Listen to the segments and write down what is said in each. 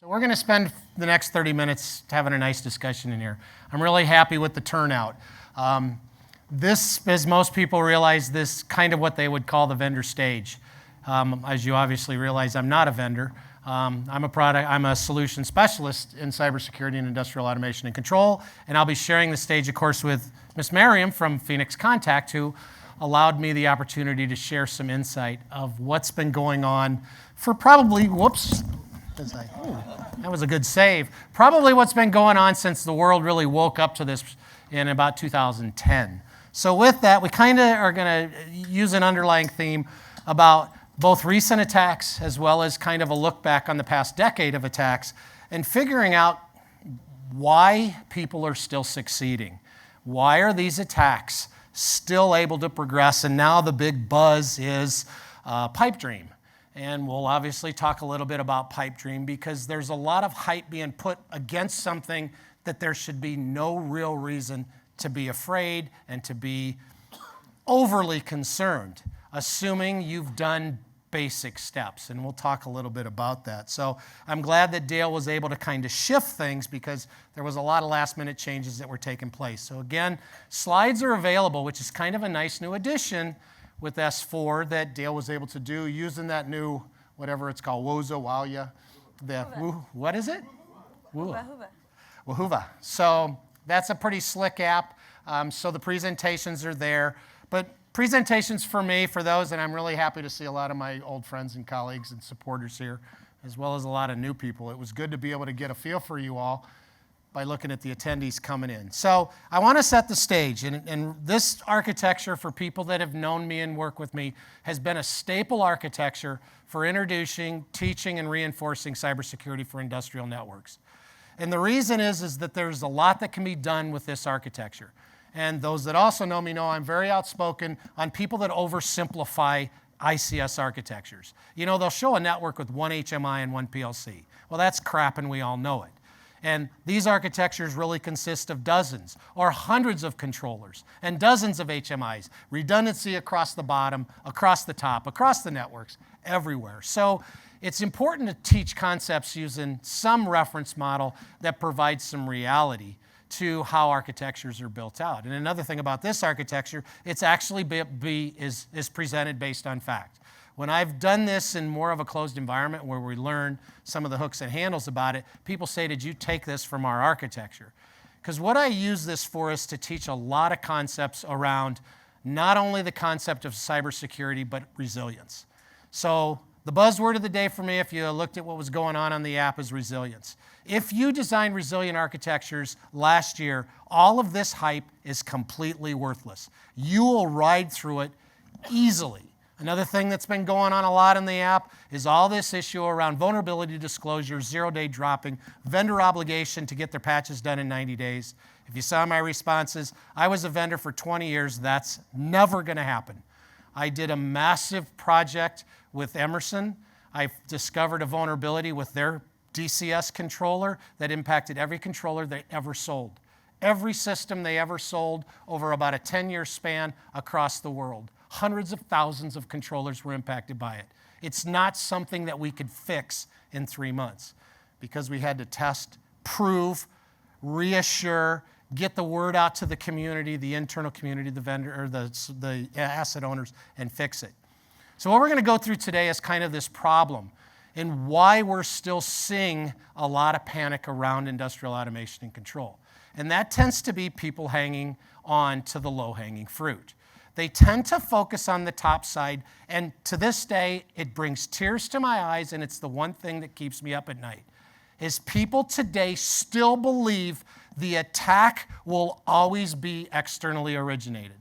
So we're going to spend the next 30 minutes having a nice discussion in here. I'm really happy with the turnout. This, as most people realize, this is kind of what they would call the vendor stage. As you obviously realize, I'm not a vendor. I'm a solution specialist in cybersecurity and industrial automation and control, and I'll be sharing the stage, of course, with Ms. Miriam from Phoenix Contact, who allowed me the opportunity to share some insight of what's been going on for probably, that was a good save. Probably what's been going on since the world really woke up to this in about 2010. So with that, we kind of are going to use an underlying theme about both recent attacks as well as kind of a look back on the past decade of attacks and figuring out why people are still succeeding. Why are these attacks still able to progress? And now the big buzz is pipe dream. And we'll obviously talk a little bit about pipe dream because there's a lot of hype being put against something that there should be no real reason to be afraid and to be overly concerned, assuming you've done basic steps. And we'll talk a little bit about that. So I'm glad that Dale was able to kind of shift things because there was a lot of last minute changes that were taking place. So again, slides are available, which is kind of a nice new addition with S4 that Dale was able to do using that new, whatever it's called, Wowya. What is it? Wahoo. So that's a pretty slick app. So the presentations are there. But presentations for me, for those, and I'm really happy to see a lot of my old friends and colleagues and supporters here, as well as a lot of new people. It was good to be able to get a feel for you all by looking at the attendees coming in. So I want to set the stage, and this architecture for people that have known me and work with me has been a staple architecture for introducing, teaching, and reinforcing cybersecurity for industrial networks. And the reason is that there's a lot that can be done with this architecture. And those that also know me know I'm very outspoken on people that oversimplify ICS architectures. You know, they'll show a network with one HMI and one PLC. Well, that's crap, and we all know it. And these architectures really consist of dozens or hundreds of controllers and dozens of HMIs, redundancy across the bottom, across the top, across the networks, everywhere. So it's important to teach concepts using some reference model that provides some reality to how architectures are built out. And another thing about this architecture, it's actually is presented based on fact. When I've done this in more of a closed environment where we learn some of the hooks and handles about it, people say, did you take this from our architecture? Because what I use this for is to teach a lot of concepts around not only the concept of cybersecurity, but resilience. So the buzzword of the day for me, if you looked at what was going on the app, is resilience. If you designed resilient architectures last year, all of this hype is completely worthless. You will ride through it easily. Another thing that's been going on a lot in the app is all this issue around vulnerability disclosure, zero-day dropping, vendor obligation to get their patches done in 90 days. If you saw my responses, I was a vendor for 20 years. That's never going to happen. I did a massive project with Emerson. I discovered a vulnerability with their DCS controller that impacted every controller they ever sold. Every system they ever sold over about a 10-year span across the world. Hundreds of thousands of controllers were impacted by it. It's not something that we could fix in 3 months because we had to test, prove, reassure, get the word out to the community, the internal community, the vendor, or the asset owners, and fix it. So what we're going to go through today is kind of this problem and why we're still seeing a lot of panic around industrial automation and control. And that tends to be people hanging on to the low-hanging fruit. They tend to focus on the top side, and to this day, it brings tears to my eyes, and it's the one thing that keeps me up at night, is people today still believe the attack will always be externally originated.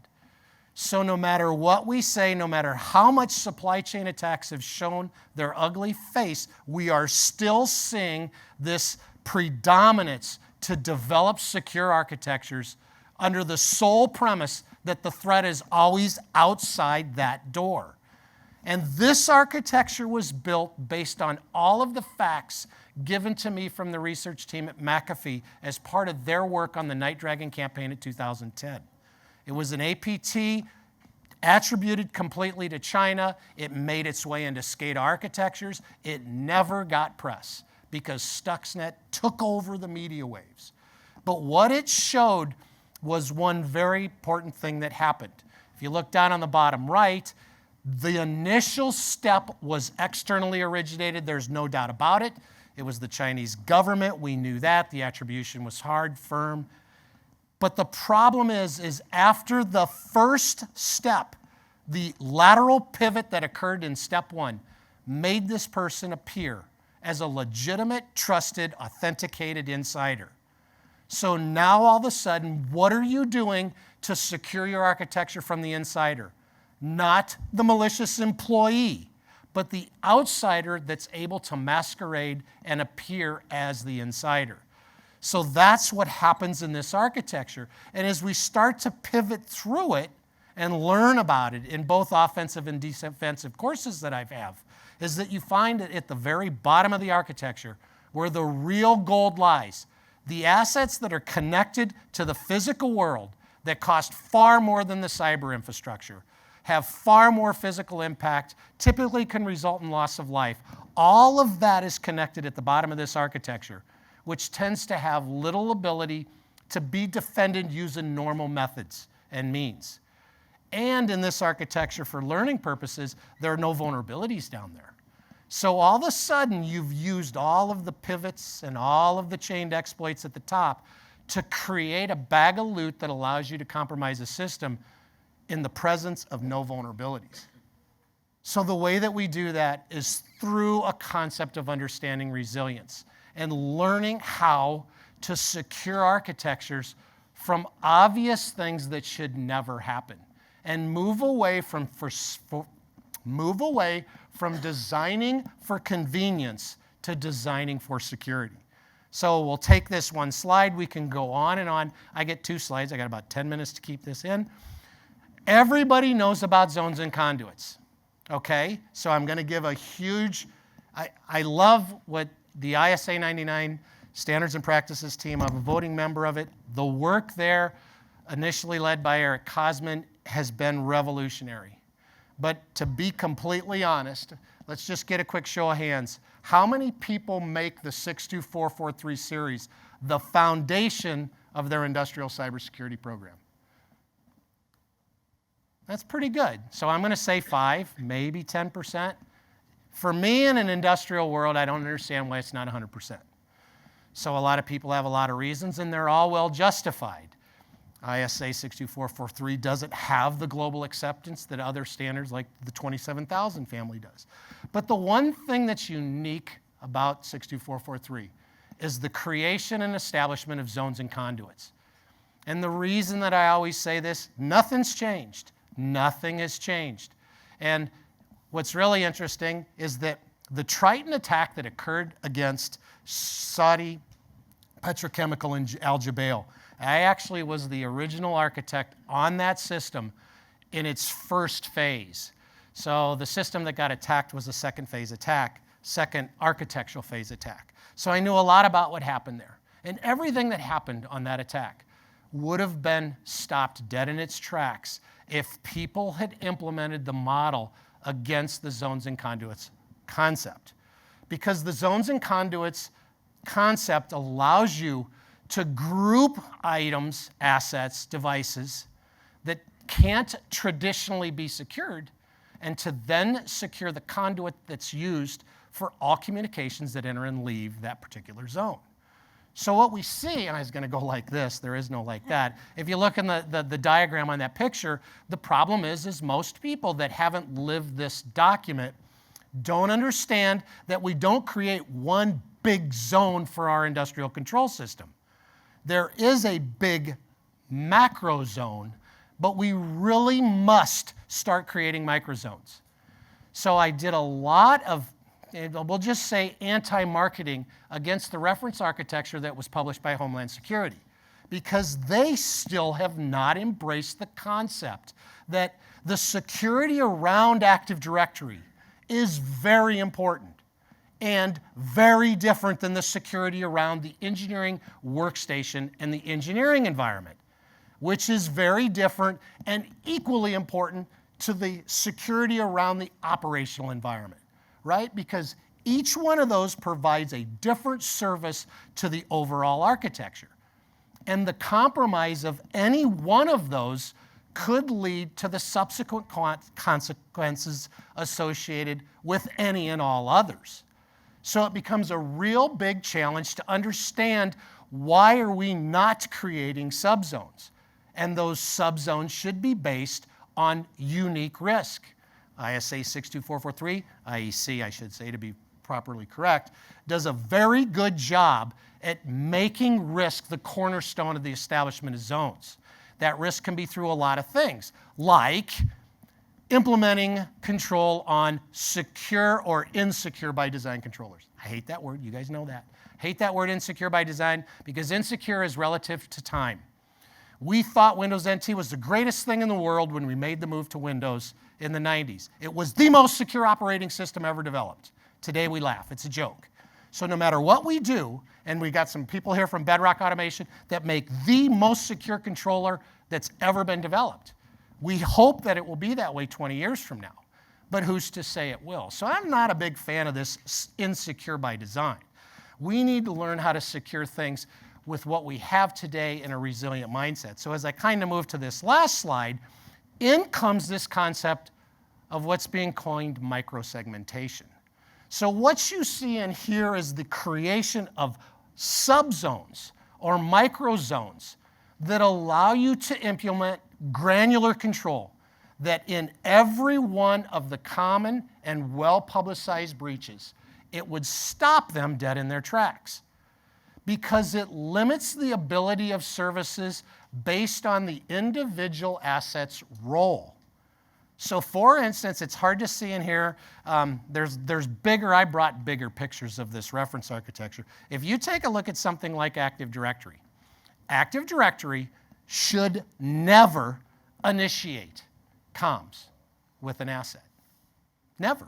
So no matter what we say, no matter how much supply chain attacks have shown their ugly face, we are still seeing this predominance to develop secure architectures under the sole premise that the threat is always outside that door. And this architecture was built based on all of the facts given to me from the research team at McAfee as part of their work on the Night Dragon campaign in 2010. It was an APT attributed completely to China. It made its way into SCADA architectures. It never got press because Stuxnet took over the media waves. But what it showed was one very important thing that happened. If you look down on the bottom right, the initial step was externally originated. There's no doubt about it. It was the Chinese government. We knew that. The attribution was hard, firm. But the problem is after the first step, the lateral pivot that occurred in step one made this person appear as a legitimate, trusted, authenticated insider. So now all of a sudden, what are you doing to secure your architecture from the insider? Not the malicious employee, but the outsider that's able to masquerade and appear as the insider. So that's what happens in this architecture. And as we start to pivot through it and learn about it in both offensive and defensive courses that I have, is that you find it at the very bottom of the architecture where the real gold lies. The assets that are connected to the physical world that cost far more than the cyber infrastructure, have far more physical impact, typically can result in loss of life. All of that is connected at the bottom of this architecture, which tends to have little ability to be defended using normal methods and means. And in this architecture, for learning purposes, there are no vulnerabilities down there. So all of a sudden, you've used all of the pivots and all of the chained exploits at the top to create a bag of loot that allows you to compromise a system in the presence of no vulnerabilities. So the way that we do that is through a concept of understanding resilience and learning how to secure architectures from obvious things that should never happen, and move away from designing for convenience to designing for security. So we'll take this one slide. We can go on and on. I get 2 slides. I got about 10 minutes to keep this in. Everybody knows about zones and conduits, okay? So I'm going to give a huge, I love what the ISA 99 Standards and Practices team, I'm a voting member of it. The work there, initially led by Eric Kosman, has been revolutionary. But to be completely honest, let's just get a quick show of hands. How many people make the 62443 series the foundation of their industrial cybersecurity program? That's pretty good. So I'm going to say 5, maybe 10%. For me in an industrial world, I don't understand why it's not 100%. So a lot of people have a lot of reasons, and they're all well justified. ISA 62443 doesn't have the global acceptance that other standards like the 27000 family does. But the one thing that's unique about 62443 is the creation and establishment of zones and conduits. And the reason that I always say this, nothing's changed. Nothing has changed. And what's really interesting is that the Triton attack that occurred against Saudi Petrochemical in Al Jubail, I actually was the original architect on that system in its first phase. So the system that got attacked was a second phase attack, second architectural phase attack. So I knew a lot about what happened there. And everything that happened on that attack would have been stopped dead in its tracks if people had implemented the model against the zones and conduits concept. Because the zones and conduits concept allows you to group items, assets, devices that can't traditionally be secured, and to then secure the conduit that's used for all communications that enter and leave that particular zone. So what we see, and I was going to go like this, there is no like that. If you look in the diagram on that picture, the problem is most people that haven't lived this document don't understand that we don't create one big zone for our industrial control system. There is a big macro zone, but we really must start creating microzones. So I did a lot of, we'll just say, anti-marketing against the reference architecture that was published by Homeland Security, because they still have not embraced the concept that the security around Active Directory is very important and very different than the security around the engineering workstation and the engineering environment, which is very different and equally important to the security around the operational environment, right? Because Each one of those provides a different service to the overall architecture. And the compromise of any one of those could lead to the subsequent consequences associated with any and all others. So it becomes a real big challenge to understand why are we not creating subzones. And those subzones should be based on unique risk. ISA 62443, IEC I should say to be properly correct, does a very good job at making risk the cornerstone of the establishment of zones. That risk can be through a lot of things, like implementing control on secure or insecure by design controllers. I hate that word, you guys know that. Hate that word insecure by design because insecure is relative to time. We thought Windows NT was the greatest thing in the world when we made the move to Windows in the 90s. It was the most secure operating system ever developed. Today we laugh, it's a joke. So no matter what we do, and we got some people here from Bedrock Automation that make the most secure controller that's ever been developed. We hope that it will be that way 20 years from now, but who's to say it will? So I'm not a big fan of this insecure by design. We need to learn how to secure things with what we have today in a resilient mindset. So as I kind of move to this last slide, in comes this concept of what's being coined micro-segmentation. So what you see in here is the creation of subzones or microzones that allow you to implement granular control that in every one of the common and well-publicized breaches, it would stop them dead in their tracks because it limits the ability of services based on the individual asset's role. So for instance, it's hard to see in here, there's bigger, I brought bigger pictures of this reference architecture. If you take a look at something like Active Directory should never initiate comms with an asset. Never.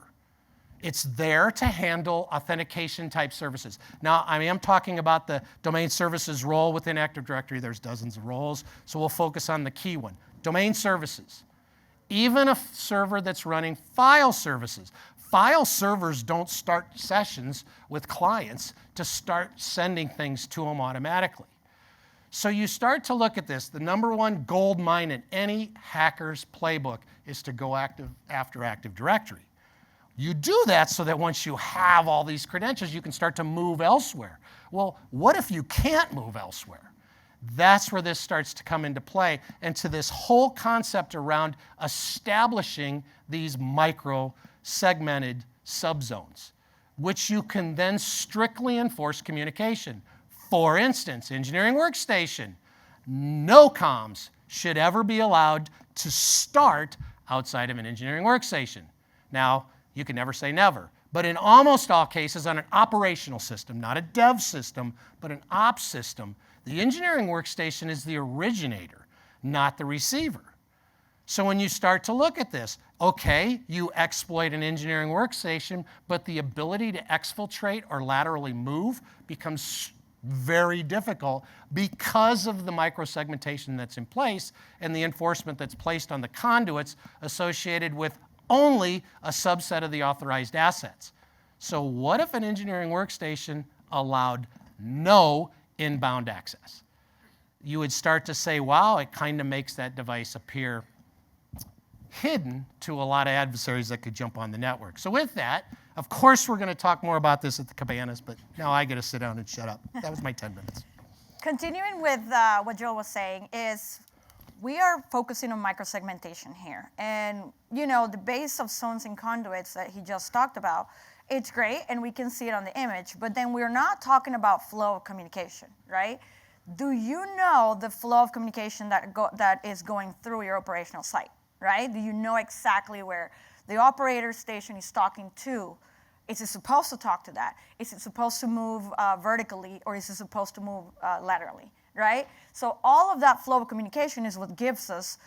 It's there to handle authentication type services. Now, I am talking about the domain services role within Active Directory. There's dozens of roles, so we'll focus on the key one. Domain services. Even a server that's running file services. File servers don't start sessions with clients to start sending things to them automatically. So you start to look at this. The number one gold mine in any hacker's playbook is to go after Active Directory. You do that so that once you have all these credentials, you can start to move elsewhere. Well, what if you can't move elsewhere? That's where this starts to come into play, and to this whole concept around establishing these micro-segmented subzones, which you can then strictly enforce communication. For instance, engineering workstation, no comms should ever be allowed to start outside of an engineering workstation. Now, you can never say never, but in almost all cases on an operational system, not a dev system, but an ops system, the engineering workstation is the originator, not the receiver. So when you start to look at this, okay, you exploit an engineering workstation, but the ability to exfiltrate or laterally move becomes very difficult because of the micro-segmentation that's in place and the enforcement that's placed on the conduits associated with only a subset of the authorized assets. So what if an engineering workstation allowed no inbound access? You would start to say, wow, it kind of makes that device appear hidden to a lot of adversaries that could jump on the network. So with that, of course, we're going to talk more about this at the cabanas, but now I got to sit down and shut up. That was my 10 minutes. Continuing with what Joel was saying is we are focusing on micro-segmentation here. And, you know, the base of zones and conduits that he just talked about, it's great, and we can see it on the image, but then we're not talking about flow of communication, right? Do you know the flow of communication that is going through your operational site, right? Do you know exactly where the operator station is talking to? Is it supposed to talk to that? Is it supposed to move vertically, or is it supposed to move laterally, right? So all of that flow of communication is what gives us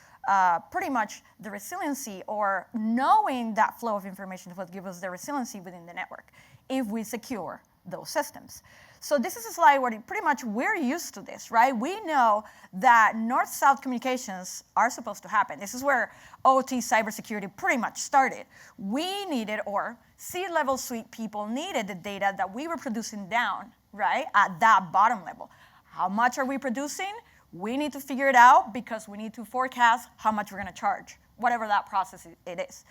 pretty much the resiliency, or knowing that flow of information is what gives us the resiliency within the network if we secure those systems. So this is a slide where pretty much we're used to this, right? We know that north-south communications are supposed to happen. This is where OT cybersecurity pretty much started. We needed, or C-level suite people needed the data that we were producing down, right, at that bottom level. How much are we producing? We need to figure it out because we need to forecast how much we're going to charge, whatever that process it is.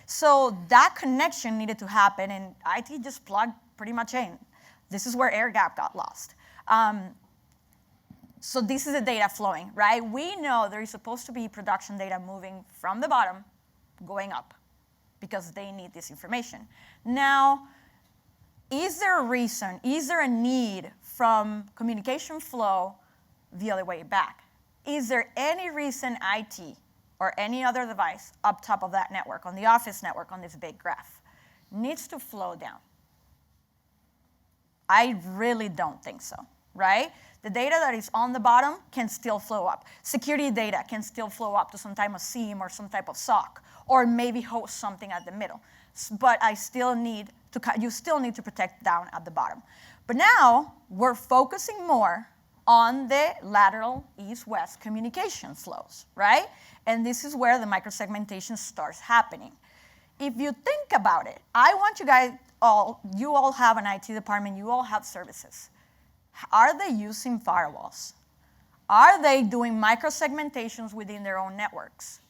So that connection needed to happen, and IT just plugged pretty much in. This is where air gap got lost. So this is the data flowing, right? We know there is supposed to be production data moving from the bottom, going up, because they need this information. Now, is there a reason, is there a need from communication flow the other way back? Is there any reason IT or any other device up top of that network, on the office network, on this big graph, needs to flow down? I really don't think so, right? The data that is on the bottom can still flow up. Security data can still flow up to some type of SIEM or some type of SOC, or maybe host something at the middle. But you still need to protect down at the bottom. But now we're focusing more on the lateral east-west communication flows, right? And this is where the micro-segmentation starts happening. If you think about it, I want you all have an IT department, you all have services. Are they using firewalls? Are they doing micro-segmentations within their own networks?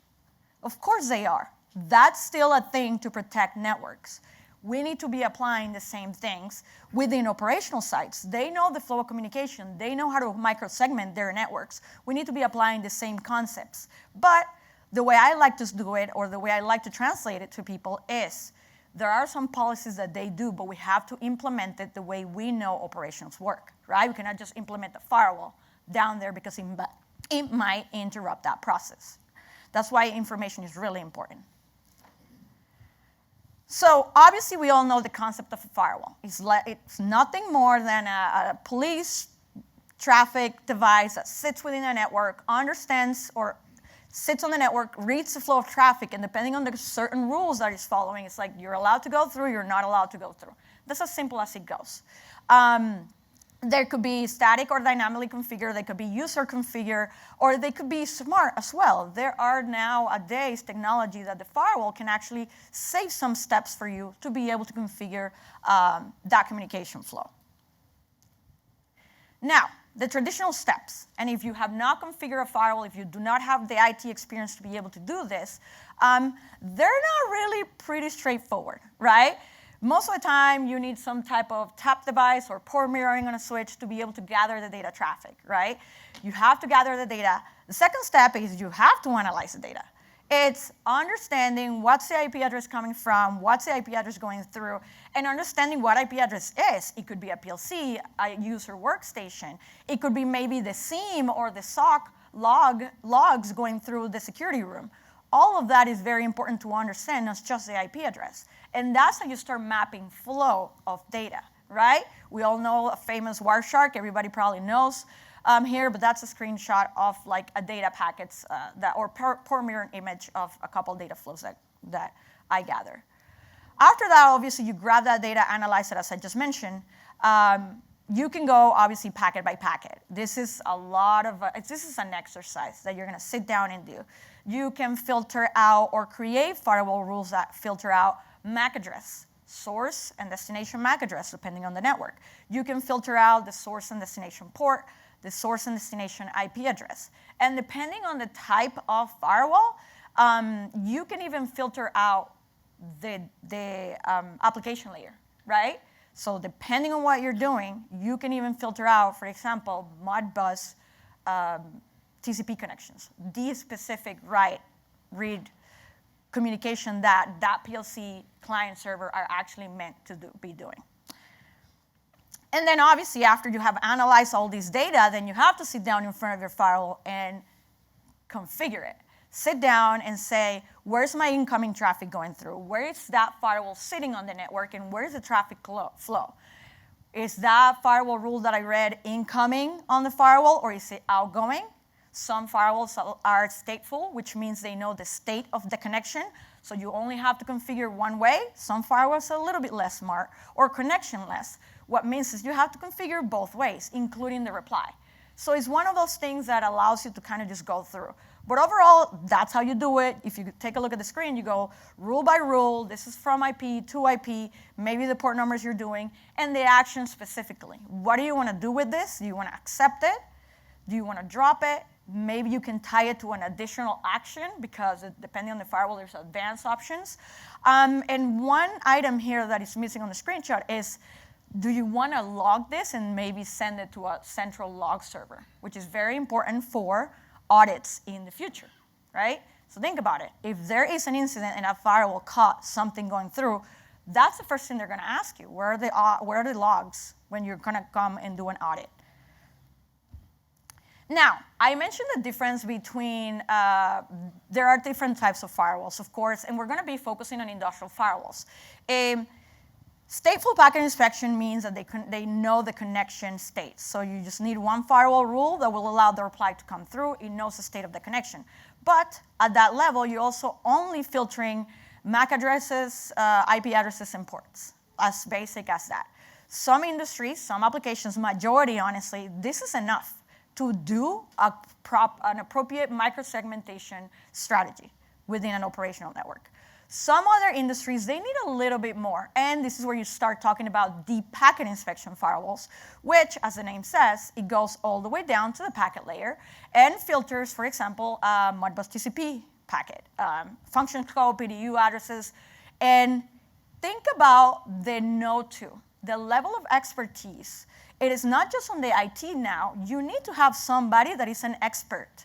Of course they are. That's still a thing to protect networks. We need to be applying the same things within operational sites. They know the flow of communication. They know how to micro-segment their networks. We need to be applying the same concepts. But the way I like to do it, or the way I like to translate it to people, is there are some policies that they do, but we have to implement it the way we know operations work, right? We cannot just implement the firewall down there because it might interrupt that process. That's why information is really important. So obviously, we all know the concept of a firewall. It's nothing more than a police traffic device that sits within a network, understands or sits on the network, reads the flow of traffic, and depending on the certain rules that it's following, it's like you're allowed to go through, you're not allowed to go through. That's as simple as it goes. There could be static or dynamically configured, they could be user configured, or they could be smart as well. There are nowadays technology that the firewall can actually save some steps for you to be able to configure that communication flow. Now, the traditional steps, and if you have not configured a firewall, if you do not have the IT experience to be able to do this, they're not really pretty straightforward, right? Most of the time, you need some type of tap device or port mirroring on a switch to be able to gather the data traffic, right? You have to gather the data. The second step is you have to analyze the data. It's understanding what's the IP address coming from, what's the IP address going through, and understanding what IP address is. It could be a PLC, a user workstation. It could be maybe the SIEM or the SOC logs going through the security room. All of that is very important to understand, not just the IP address. And that's how you start mapping flow of data, right? We all know a famous Wireshark, everybody probably knows here, but that's a screenshot of like a data packets or port mirror image of a couple data flows that I gather. After that, obviously, you grab that data, analyze it, as I just mentioned. You can go, obviously, packet by packet. This is this is an exercise that you're going to sit down and do. You can filter out or create firewall rules that filter out MAC address, source and destination MAC address, depending on the network. You can filter out the source and destination port, the source and destination IP address. And depending on the type of firewall, you can even filter out the application layer, right? So depending on what you're doing, you can even filter out, for example, Modbus TCP connections, the specific read communication that PLC client server are actually meant to be doing. And then obviously after you have analyzed all this data, then you have to sit down in front of your firewall and configure it. Sit down and say, where's my incoming traffic going through? Where is that firewall sitting on the network, and where's the traffic flow? Is that firewall rule that I read incoming on the firewall, or is it outgoing? Some firewalls are stateful, which means they know the state of the connection. So you only have to configure one way. Some firewalls are a little bit less smart, or connectionless. What means is you have to configure both ways, including the reply. So it's one of those things that allows you to kind of just go through. But overall, that's how you do it. If you take a look at the screen, you go rule by rule. This is from IP to IP, maybe the port numbers you're doing, and the action specifically. What do you want to do with this? Do you want to accept it? Do you want to drop it? Maybe you can tie it to an additional action because depending on the firewall, there's advanced options. And one item here that is missing on the screenshot is, do you want to log this and maybe send it to a central log server, which is very important for audits in the future, right? So think about it. If there is an incident and a firewall caught something going through, that's the first thing they're going to ask you. Where are the logs when you're going to come and do an audit? Now, I mentioned the difference between, there are different types of firewalls, of course, and we're going to be focusing on industrial firewalls. Stateful packet inspection means that they know the connection state. So you just need one firewall rule that will allow the reply to come through. It knows the state of the connection. But at that level, you're also only filtering MAC addresses, IP addresses, and ports, as basic as that. Some industries, some applications, majority, honestly, this is enough to do an appropriate micro-segmentation strategy within an operational network. Some other industries, they need a little bit more, and this is where you start talking about deep packet inspection firewalls, which, as the name says, it goes all the way down to the packet layer and filters, for example, Modbus TCP packet, function code, PDU addresses, and think about the node 2, the level of expertise. It is not just on the IT now. You need to have somebody that is an expert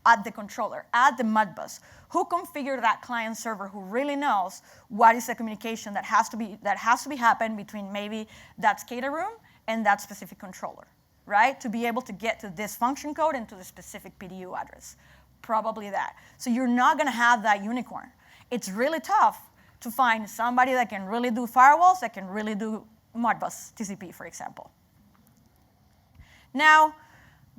at the controller, at the Modbus, who configured that client server, who really knows what is the communication that has to be happen between maybe that SCADA room and that specific controller, right? To be able to get to this function code and to the specific PDU address, probably that. So you're not going to have that unicorn. It's really tough to find somebody that can really do firewalls, that can really do Modbus TCP, for example. Now,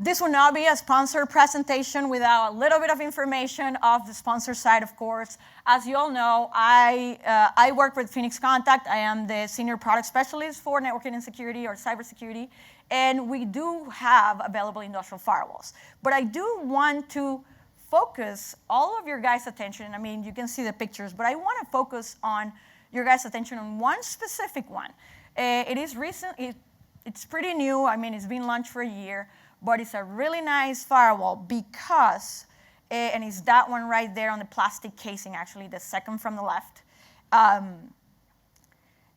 this will not be a sponsored presentation without a little bit of information of the sponsor side, of course. As you all know, I work with Phoenix Contact. I am the senior product specialist for networking and security, or cybersecurity, and we do have available industrial firewalls. But I do want to focus all of your guys' attention. I mean, you can see the pictures, but I want to focus on your guys' attention on one specific one. It is recent. It's pretty new. I mean, it's been launched for a year. But it's a really nice firewall because, and it's that one right there on the plastic casing, actually, the second from the left,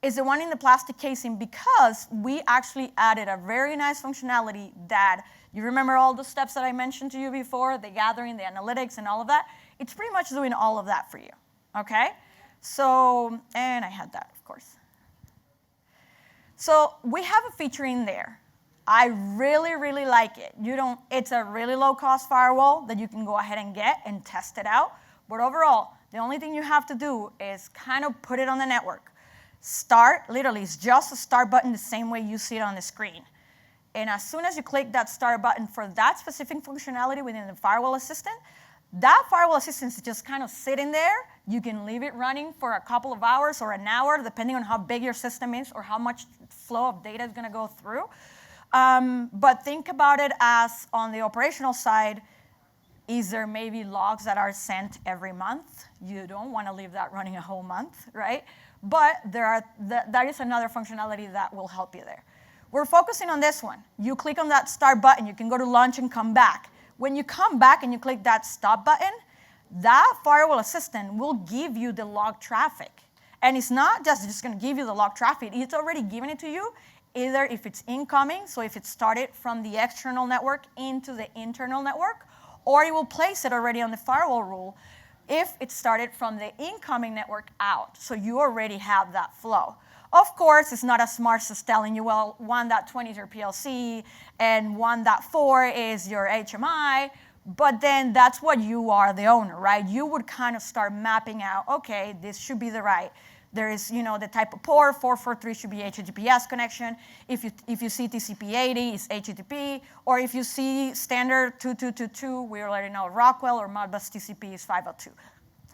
is the one in the plastic casing because we actually added a very nice functionality that, you remember all the steps that I mentioned to you before, the gathering, the analytics, and all of that? It's pretty much doing all of that for you, okay? So, and I had that, of course. So we have a feature in there. I really, really like it. It's a really low-cost firewall that you can go ahead and get and test it out. But overall, the only thing you have to do is kind of put it on the network. Start, literally, it's just a start button the same way you see it on the screen. And as soon as you click that start button for that specific functionality within the Firewall Assistant, that Firewall Assistant is just kind of sitting there. You can leave it running for a couple of hours or an hour, depending on how big your system is or how much flow of data is going to go through. But think about it as, on the operational side, is there maybe logs that are sent every month? You don't want to leave that running a whole month, right? But that is another functionality that will help you there. We're focusing on this one. You click on that start button. You can go to launch and come back. When you come back and you click that stop button, that Firewall Assistant will give you the log traffic. And it's not just going to give you the log traffic. It's already giving it to you, either if it's incoming, so if it started from the external network into the internal network, or it will place it already on the firewall rule if it started from the incoming network out. So you already have that flow. Of course, it's not as smart as telling you, well, 1.20 is your PLC and 1.4 is your HMI, but then that's what you are the owner, right? You would kind of start mapping out, okay, this should be the right. There is, the type of port, 443 should be HTTPS connection. If you see TCP/80, it's HTTP. Or if you see standard 2222, we already know Rockwell or Modbus TCP is 502.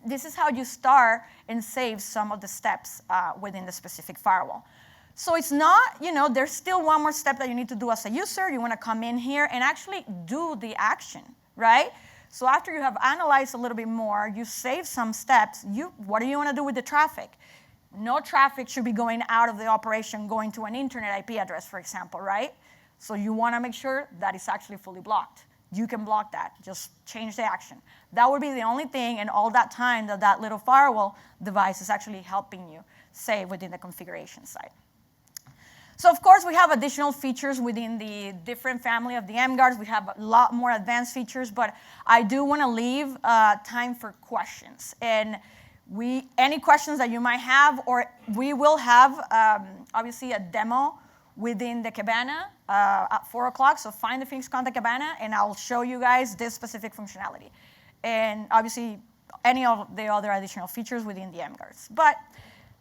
this is how you start and save some of the steps within the specific firewall. So it's not, there's still one more step that you need to do as a user. You want to come in here and actually do the action, right? So after you have analyzed a little bit more, you save some steps. What do you want to do with the traffic? No traffic should be going out of the operation, going to an internet IP address, for example, right? So you want to make sure that it's actually fully blocked. You can block that. Just change the action. That would be the only thing in all that time that little firewall device is actually helping you save within the configuration side. So of course, we have additional features within the different family of the mGuards. We have a lot more advanced features, but I do want to leave time for questions. And any questions that you might have, or we will have, obviously, a demo within the Cabana at 4 o'clock. So find the Phoenix Contact Cabana, and I'll show you guys this specific functionality. And obviously, any of the other additional features within the mGuards. But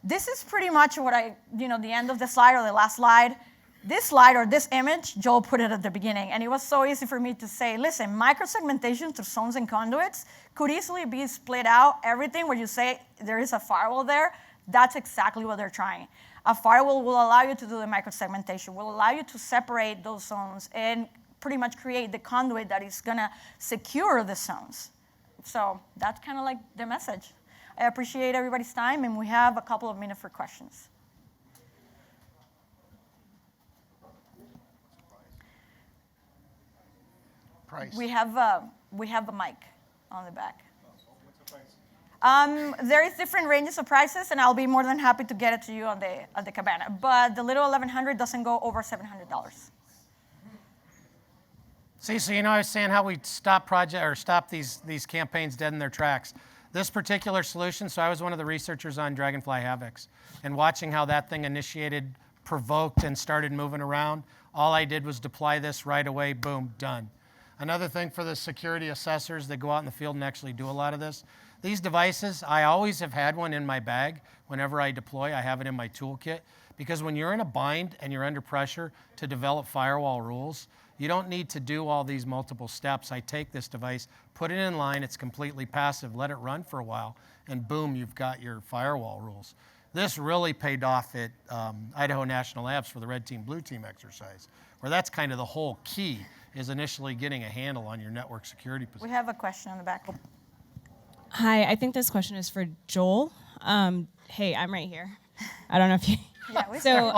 this is pretty much what the end of the slide or the last slide. This slide or this image, Joel put it at the beginning, and it was so easy for me to say, listen, micro-segmentation through zones and conduits could easily be split out. Everything where you say there is a firewall there, that's exactly what they're trying. A firewall will allow you to do the micro-segmentation, will allow you to separate those zones and pretty much create the conduit that is going to secure the zones. So that's kind of like the message. I appreciate everybody's time, and we have a couple of minutes for questions. Price. We have a mic on the back. What's the price? There is different ranges of prices, and I'll be more than happy to get it to you on the Cabana. But the little 1100 doesn't go over $700. See, so I was saying how we stop these campaigns dead in their tracks. This particular solution, so I was one of the researchers on Dragonfly Havocs, and watching how that thing initiated, provoked, and started moving around, all I did was deploy this right away, boom, done. Another thing for the security assessors that go out in the field and actually do a lot of this, these devices, I always have had one in my bag. Whenever I deploy, I have it in my toolkit, because when you're in a bind and you're under pressure to develop firewall rules, you don't need to do all these multiple steps. I take this device, put it in line, it's completely passive, let it run for a while, and boom, you've got your firewall rules. This really paid off at Idaho National Labs for the red team, blue team exercise, where that's kind of the whole key, is initially getting a handle on your network security position. We have a question on the back. Hi, I think this question is for Joel. Hey, I'm right here. I don't know if you... Yeah, we So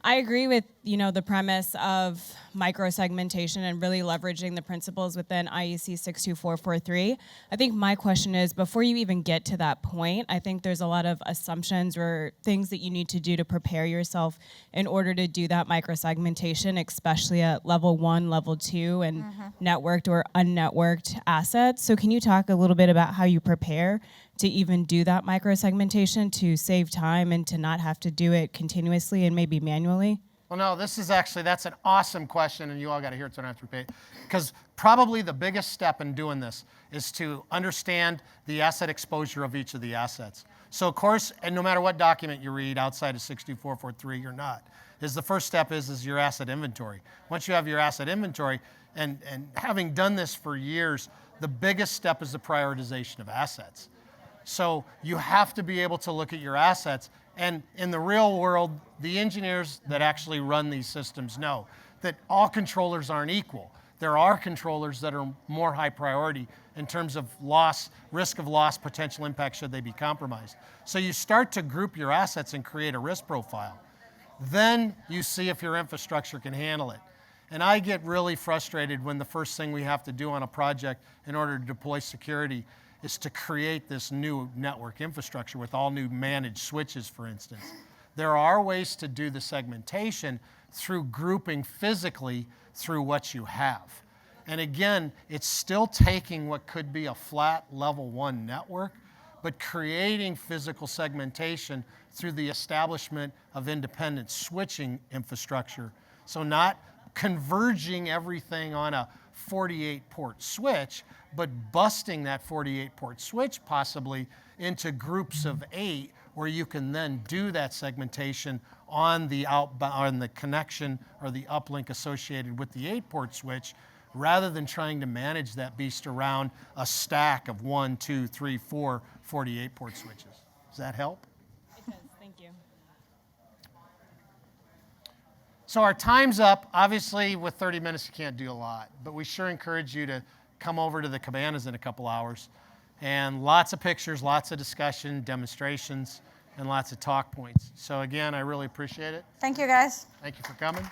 I agree with the premise of micro-segmentation and really leveraging the principles within IEC 62443. I think my question is, before you even get to that point, I think there's a lot of assumptions or things that you need to do to prepare yourself in order to do that micro-segmentation, especially at level 1, level 2, and networked or unnetworked assets. So can you talk a little bit about how you prepare to even do that micro-segmentation to save time and to not have to do it continuously and maybe manually? Well, no, that's an awesome question, and you all got to hear it, so I don't have to repeat it. Because probably the biggest step in doing this is to understand the asset exposure of each of the assets. So, of course, and no matter what document you read outside of 62443 or not, the first step is your asset inventory. Once you have your asset inventory, and having done this for years, the biggest step is the prioritization of assets. So you have to be able to look at your assets. And in the real world, the engineers that actually run these systems know that all controllers aren't equal. There are controllers that are more high priority in terms of loss, risk of loss, potential impact should they be compromised. So you start to group your assets and create a risk profile. Then you see if your infrastructure can handle it. And I get really frustrated when the first thing we have to do on a project in order to deploy security is to create this new network infrastructure with all new managed switches, for instance. There are ways to do the segmentation through grouping physically through what you have. And again, it's still taking what could be a flat level 1 network, but creating physical segmentation through the establishment of independent switching infrastructure. So not converging everything on a 48-port switch, but busting that 48-port switch possibly into groups of 8, where you can then do that segmentation on the connection or the uplink associated with the 8-port switch, rather than trying to manage that beast around a stack of 1, 2, 3, 4 48-port switches. Does that help? It does. Thank you. So our time's up. Obviously, with 30 minutes, you can't do a lot, but we sure encourage you to come over to the cabanas in a couple hours. And lots of pictures, lots of discussion, demonstrations, and lots of talk points. So again, I really appreciate it. Thank you, guys. Thank you for coming.